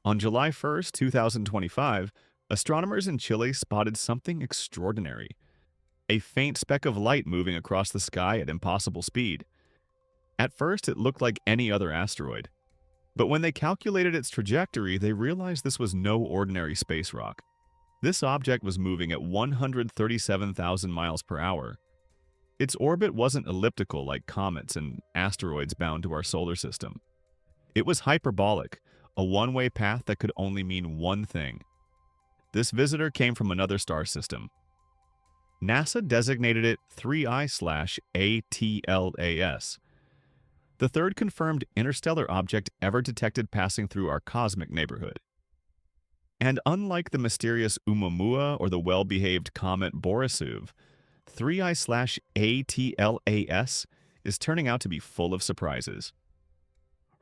On July 1st, 2025, astronomers in Chile spotted something extraordinary, a faint speck of light moving across the sky at impossible speed. At first, it looked like any other asteroid, but when they calculated its trajectory, they realized this was no ordinary space rock. This object was moving at 137,000 miles per hour. Its orbit wasn't elliptical like comets and asteroids bound to our solar system. It was hyperbolic, a one-way path that could only mean one thing. This visitor came from another star system. NASA designated it 3I/ATLAS, the third confirmed interstellar object ever detected passing through our cosmic neighborhood. And unlike the mysterious Oumuamua or the well-behaved comet Borisov, 3I/ATLAS is turning out to be full of surprises.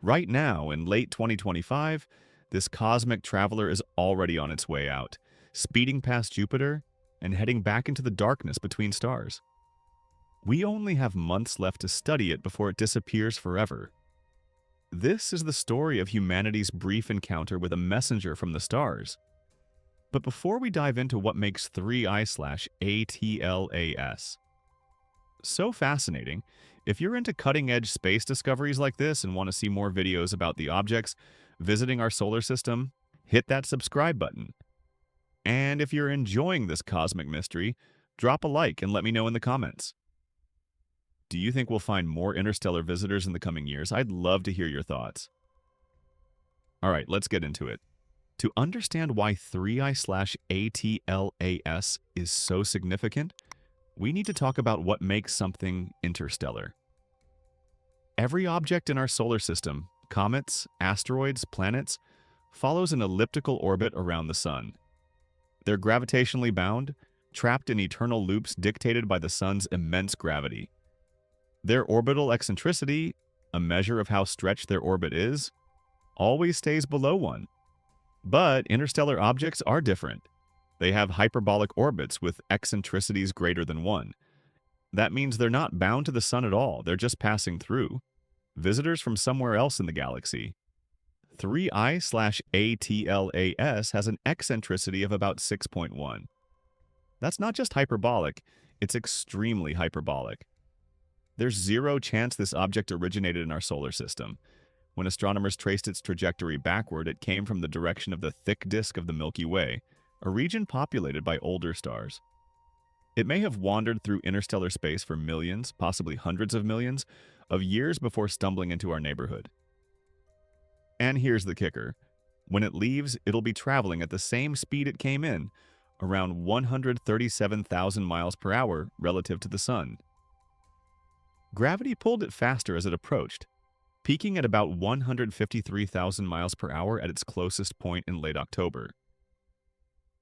Right now, in late 2025, this cosmic traveler is already on its way out, speeding past Jupiter and heading back into the darkness between stars. We only have months left to study it before it disappears forever. This is the story of humanity's brief encounter with a messenger from the stars. But before we dive into what makes 3I/ATLAS so fascinating, if you're into cutting-edge space discoveries like this and want to see more videos about the objects visiting our solar system, hit that subscribe button. And if you're enjoying this cosmic mystery, drop a like and let me know in the comments. Do you think we'll find more interstellar visitors in the coming years? I'd love to hear your thoughts. All right, let's get into it. To understand why 3I/ATLAS is so significant, we need to talk about what makes something interstellar. Every object in our solar system, comets, asteroids, planets, follows an elliptical orbit around the sun. They're gravitationally bound, trapped in eternal loops dictated by the sun's immense gravity. Their orbital eccentricity, a measure of how stretched their orbit is, always stays below 1. But interstellar objects are different. They have hyperbolic orbits with eccentricities greater than 1. That means they're not bound to the sun at all, they're just passing through. Visitors from somewhere else in the galaxy. 3I/ATLAS has an eccentricity of about 6.1. That's not just hyperbolic, it's extremely hyperbolic. There's zero chance this object originated in our solar system. When astronomers traced its trajectory backward, it came from the direction of the thick disk of the Milky Way, a region populated by older stars. It may have wandered through interstellar space for millions, possibly hundreds of millions, of years before stumbling into our neighborhood. And here's the kicker. When it leaves, it'll be traveling at the same speed it came in, around 137,000 miles per hour relative to the sun. Gravity pulled it faster as it approached, peaking at about 153,000 miles per hour at its closest point in late October.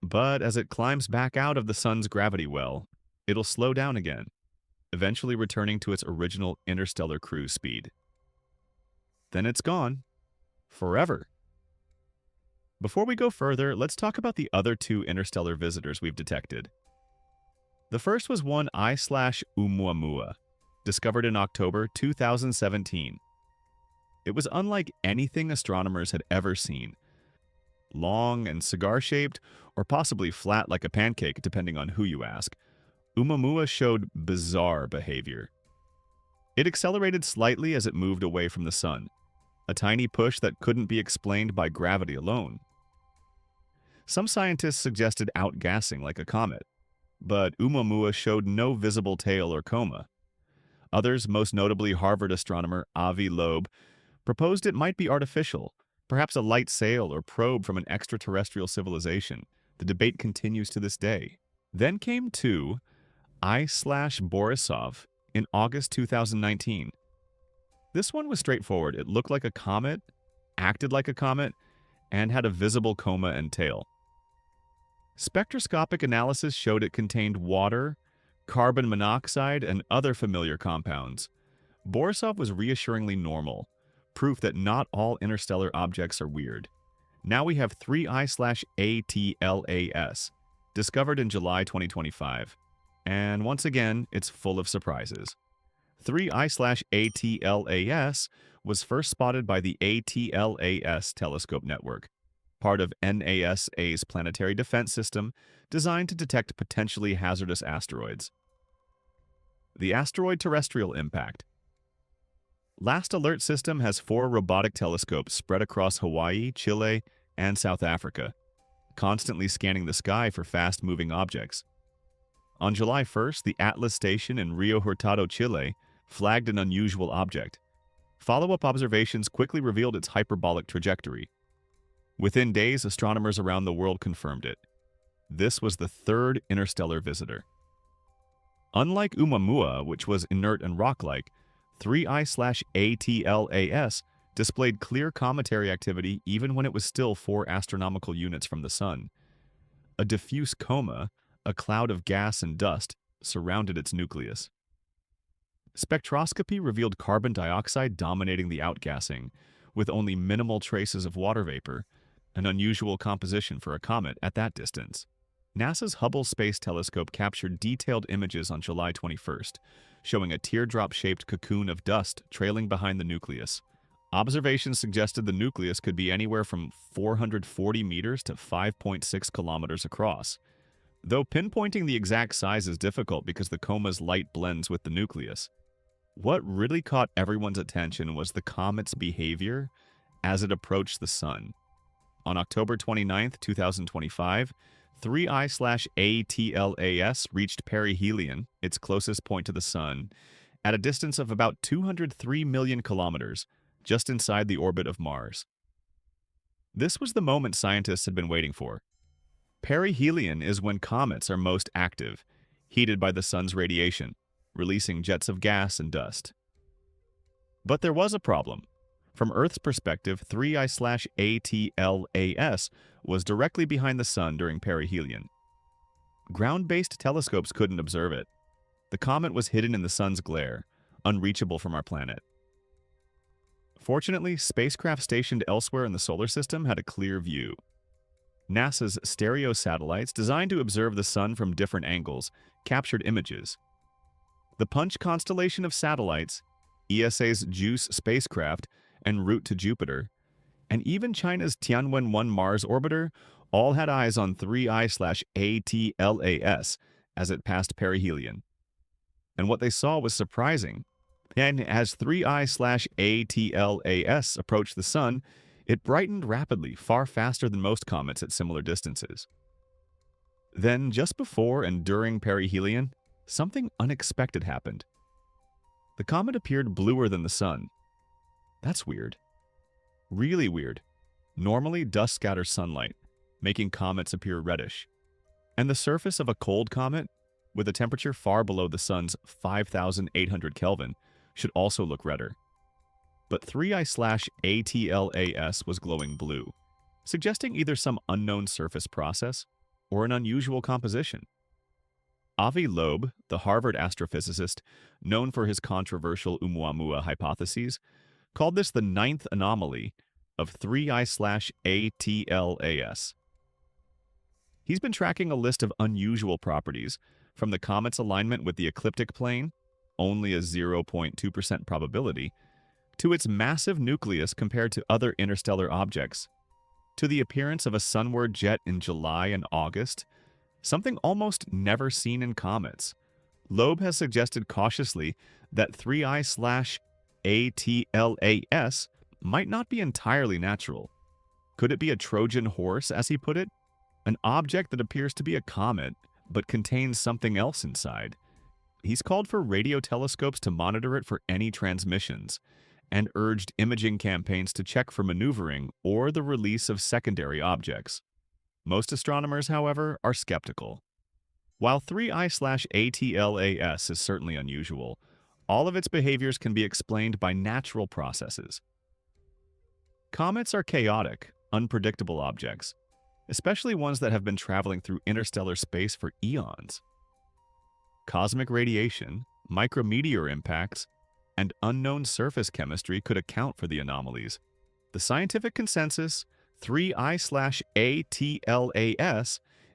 But as it climbs back out of the sun's gravity well, it'll slow down again, eventually returning to its original interstellar cruise speed. Then it's gone. Forever. Before we go further, let's talk about the other two interstellar visitors we've detected. The first was one I/Oumuamua, discovered in October 2017. It was unlike anything astronomers had ever seen. Long and cigar-shaped, or possibly flat like a pancake depending on who you ask, Oumuamua showed bizarre behavior. It accelerated slightly as it moved away from the sun, a tiny push that couldn't be explained by gravity alone. Some scientists suggested outgassing like a comet, but Oumuamua showed no visible tail or coma. Others, most notably Harvard astronomer Avi Loeb, proposed it might be artificial, perhaps a light sail or probe from an extraterrestrial civilization. The debate continues to this day. Then came two, I/Borisov, in August 2019. This one was straightforward. It looked like a comet, acted like a comet, and had a visible coma and tail. Spectroscopic analysis showed it contained water, carbon monoxide, and other familiar compounds. Borisov was reassuringly normal, proof that not all interstellar objects are weird. Now we have 3I/ATLAS, discovered in July 2025. And once again, it's full of surprises. 3I/ATLAS was first spotted by the ATLAS telescope network. part of NASA's planetary defense system designed to detect potentially hazardous asteroids. The asteroid terrestrial impact. Last Alert System has 4 robotic telescopes spread across Hawaii, Chile, and South Africa, constantly scanning the sky for fast-moving objects. On July 1st, the Atlas Station in Rio Hurtado, Chile, flagged an unusual object. Follow-up observations quickly revealed its hyperbolic trajectory. Within days, astronomers around the world confirmed it. This was the 3rd interstellar visitor. Unlike Oumuamua, which was inert and rock-like, 3I/ATLAS displayed clear cometary activity even when it was still 4 astronomical units from the Sun. A diffuse coma, a cloud of gas and dust, surrounded its nucleus. Spectroscopy revealed carbon dioxide dominating the outgassing, with only minimal traces of water vapor, an unusual composition for a comet at that distance. NASA's Hubble Space Telescope captured detailed images on July 21st, showing a teardrop-shaped cocoon of dust trailing behind the nucleus. Observations suggested the nucleus could be anywhere from 440 meters to 5.6 kilometers across, though pinpointing the exact size is difficult because the coma's light blends with the nucleus. What really caught everyone's attention was the comet's behavior as it approached the Sun. On October 29, 2025, 3I/ATLAS reached Perihelion, its closest point to the Sun, at a distance of about 203 million kilometers, just inside the orbit of Mars. This was the moment scientists had been waiting for. Perihelion is when comets are most active, heated by the Sun's radiation, releasing jets of gas and dust. But there was a problem. From Earth's perspective, 3I/ATLAS was directly behind the Sun during perihelion. Ground-based telescopes couldn't observe it. The comet was hidden in the Sun's glare, unreachable from our planet. Fortunately, spacecraft stationed elsewhere in the solar system had a clear view. NASA's stereo satellites, designed to observe the Sun from different angles, captured images. The Punch constellation of satellites, ESA's JUICE spacecraft, en route to Jupiter, and even China's Tianwen-1 Mars orbiter all had eyes on 3I/ATLAS as it passed perihelion. And what they saw was surprising. And as 3I/ATLAS approached the Sun, it brightened rapidly, far faster than most comets at similar distances. Then, just before and during perihelion, something unexpected happened. The comet appeared bluer than the Sun. That's weird. Really weird. Normally, dust scatters sunlight, making comets appear reddish. And the surface of a cold comet, with a temperature far below the Sun's 5,800 Kelvin, should also look redder. But 3I/ATLAS was glowing blue, suggesting either some unknown surface process or an unusual composition. Avi Loeb, the Harvard astrophysicist known for his controversial Oumuamua hypotheses, called this the 9th anomaly of 3I/ATLAS. He's been tracking a list of unusual properties, from the comet's alignment with the ecliptic plane, only a 0.2% probability, to its massive nucleus compared to other interstellar objects, to the appearance of a sunward jet in July and August, something almost never seen in comets. Loeb has suggested cautiously that 3I/ATLAS might not be entirely natural. Could it be a Trojan horse, as he put it? An object that appears to be a comet, but contains something else inside. He's called for radio telescopes to monitor it for any transmissions, and urged imaging campaigns to check for maneuvering or the release of secondary objects. Most astronomers, however, are skeptical. While 3I/ATLAS is certainly unusual, all of its behaviors can be explained by natural processes. Comets are chaotic, unpredictable objects, especially ones that have been traveling through interstellar space for eons. Cosmic radiation, micrometeor impacts, and unknown surface chemistry could account for the anomalies. The scientific consensus, 3I/ATLAS,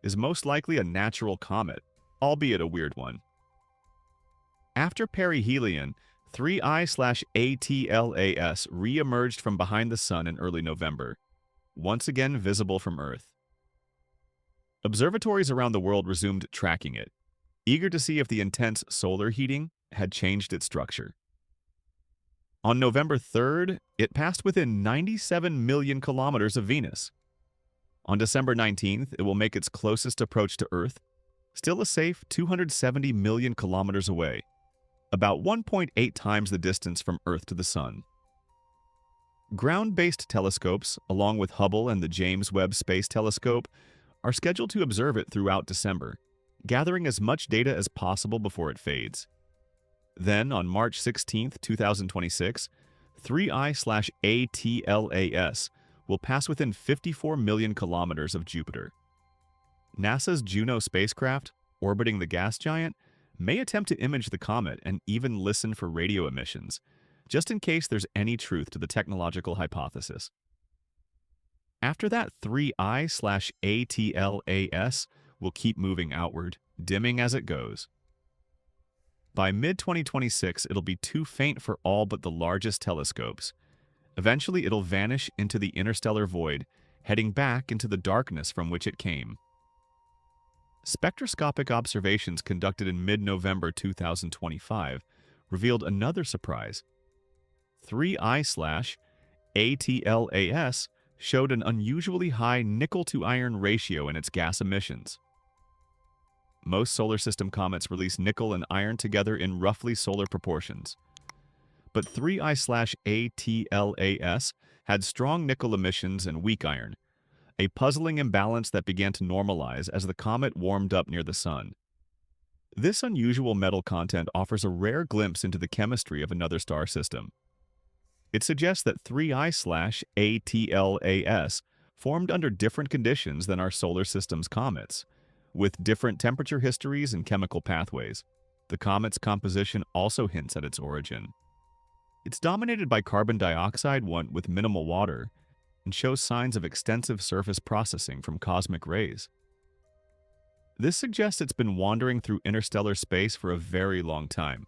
is most likely a natural comet, albeit a weird one. After perihelion, 3I/ATLAS re-emerged from behind the Sun in early November. once again visible from Earth. Observatories around the world resumed tracking it, eager to see if the intense solar heating had changed its structure. On November 3rd, it passed within 97 million kilometers of Venus. On December 19th, it will make its closest approach to Earth, still a safe 270 million kilometers away, about 1.8 times the distance from Earth to the Sun. Ground-based telescopes, along with Hubble and the James Webb Space Telescope, are scheduled to observe it throughout December, gathering as much data as possible before it fades. Then, on March 16, 2026, 3I/ATLAS will pass within 54 million kilometers of Jupiter. NASA's Juno spacecraft, orbiting the gas giant, may attempt to image the comet and even listen for radio emissions, just in case there's any truth to the technological hypothesis. After that, 3I/ATLAS will keep moving outward, dimming as it goes. By mid-2026, it'll be too faint for all but the largest telescopes. Eventually, it'll vanish into the interstellar void, heading back into the darkness from which it came. Spectroscopic observations conducted in mid-November 2025 revealed another surprise. 3I/ATLAS showed an unusually high nickel-to-iron ratio in its gas emissions. Most solar system comets release nickel and iron together in roughly solar proportions. But 3I/ATLAS had strong nickel emissions and weak iron, a puzzling imbalance that began to normalize as the comet warmed up near the Sun. This unusual metal content offers a rare glimpse into the chemistry of another star system. It suggests that 3I/ATLAS formed under different conditions than our solar system's comets, with different temperature histories and chemical pathways. The comet's composition also hints at its origin. It's dominated by carbon dioxide with minimal water, and shows signs of extensive surface processing from cosmic rays. This suggests it's been wandering through interstellar space for a very long time,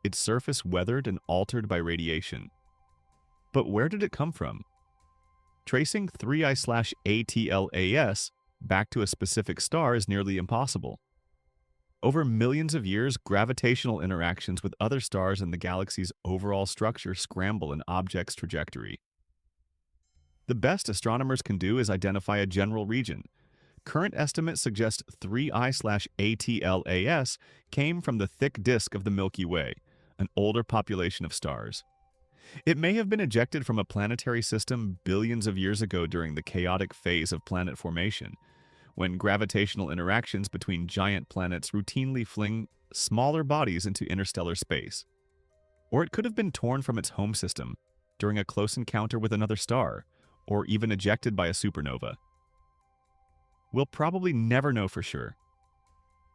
its surface weathered and altered by radiation. But where did it come from? Tracing 3I/ATLAS back to a specific star is nearly impossible. Over millions of years, gravitational interactions with other stars in the galaxy's overall structure scramble an object's trajectory. The best astronomers can do is identify a general region. Current estimates suggest 3I/ATLAS came from the thick disk of the Milky Way, an older population of stars. It may have been ejected from a planetary system billions of years ago during the chaotic phase of planet formation, when gravitational interactions between giant planets routinely fling smaller bodies into interstellar space. Or it could have been torn from its home system during a close encounter with another star, or even ejected by a supernova. We'll probably never know for sure.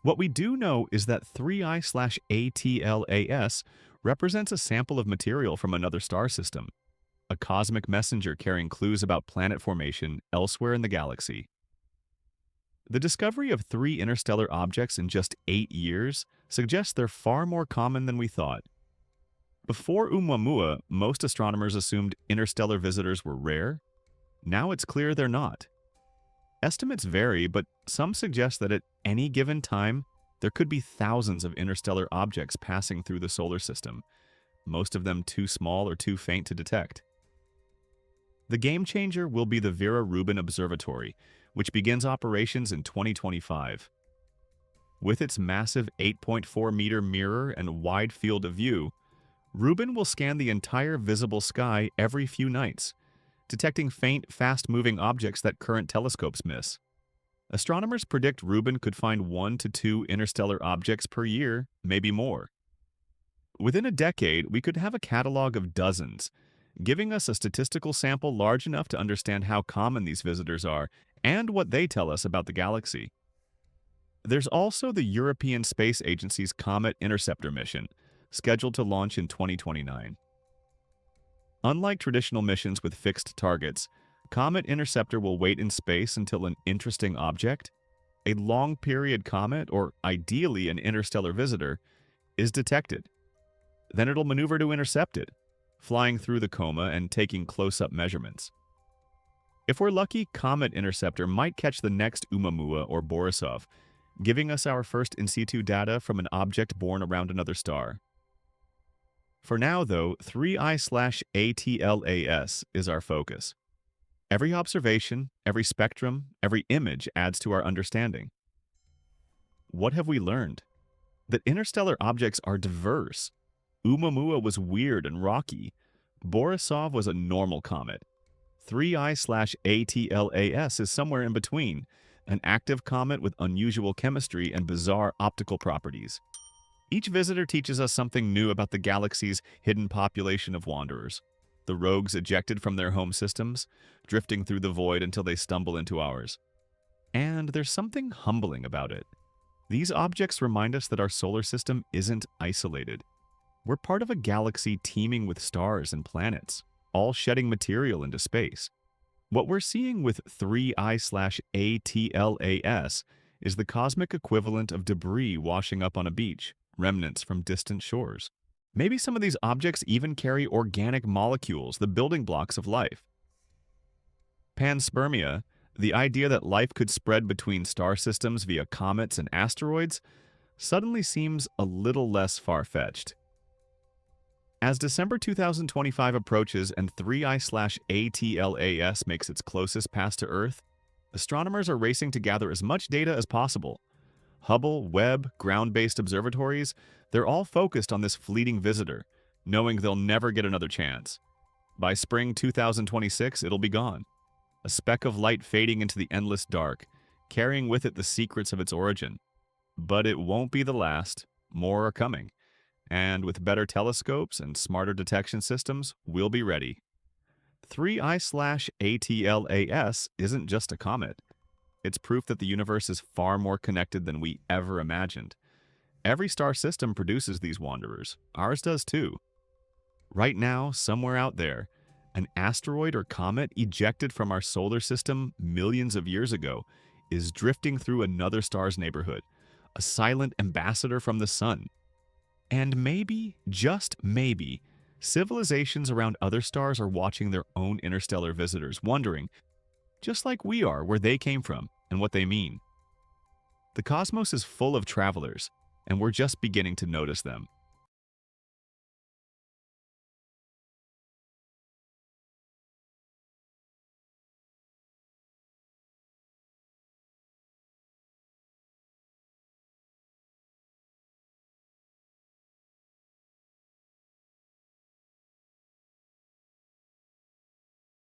What we do know is that 3I/ATLAS represents a sample of material from another star system, a cosmic messenger carrying clues about planet formation elsewhere in the galaxy. The discovery of 3 interstellar objects in just 8 years suggests they're far more common than we thought. Before Oumuamua, most astronomers assumed interstellar visitors were rare. Now it's clear they're not. Estimates vary, but some suggest that at any given time, there could be thousands of interstellar objects passing through the solar system, most of them too small or too faint to detect. The game changer will be the Vera Rubin Observatory, which begins operations in 2025. With its massive 8.4-meter mirror and wide field of view, Rubin will scan the entire visible sky every few nights, detecting faint, fast-moving objects that current telescopes miss. Astronomers predict Rubin could find 1 to 2 interstellar objects per year, maybe more. Within a decade, we could have a catalog of dozens, giving us a statistical sample large enough to understand how common these visitors are and what they tell us about the galaxy. There's also the European Space Agency's Comet Interceptor mission, scheduled to launch in 2029. Unlike traditional missions with fixed targets, Comet Interceptor will wait in space until an interesting object, a long-period comet or ideally an interstellar visitor, is detected. Then it'll maneuver to intercept it, flying through the coma and taking close-up measurements. If we're lucky, Comet Interceptor might catch the next Oumuamua or Borisov, giving us our first in situ data from an object born around another star. For now, though, 3I/ATLAS is our focus. Every observation, every spectrum, every image adds to our understanding. What have we learned? That interstellar objects are diverse. Oumuamua was weird and rocky. Borisov was a normal comet. 3I/ATLAS is somewhere in between, an active comet with unusual chemistry and bizarre optical properties. Each visitor teaches us something new about the galaxy's hidden population of wanderers, the rogues ejected from their home systems, drifting through the void until they stumble into ours. And there's something humbling about it. These objects remind us that our solar system isn't isolated. We're part of a galaxy teeming with stars and planets, all shedding material into space. What we're seeing with 3I/ATLAS is the cosmic equivalent of debris washing up on a beach, remnants from distant shores. Maybe some of these objects even carry organic molecules, the building blocks of life. Panspermia, the idea that life could spread between star systems via comets and asteroids, suddenly seems a little less far-fetched. As December 2025 approaches and 3I/ATLAS makes its closest pass to Earth, astronomers are racing to gather as much data as possible. Hubble, Webb, ground-based observatories, they're all focused on this fleeting visitor, knowing they'll never get another chance. By spring 2026, it'll be gone. A speck of light fading into the endless dark, carrying with it the secrets of its origin. But it won't be the last. More are coming. And with better telescopes and smarter detection systems, we'll be ready. 3I/ATLAS isn't just a comet. It's proof that the universe is far more connected than we ever imagined. Every star system produces these wanderers. Ours does too. Right now, somewhere out there, an asteroid or comet ejected from our solar system millions of years ago is drifting through another star's neighborhood, a silent ambassador from the sun. And maybe, just maybe, civilizations around other stars are watching their own interstellar visitors, wondering, just like we are, where they came from and what they mean. The cosmos is full of travelers, and we're just beginning to notice them.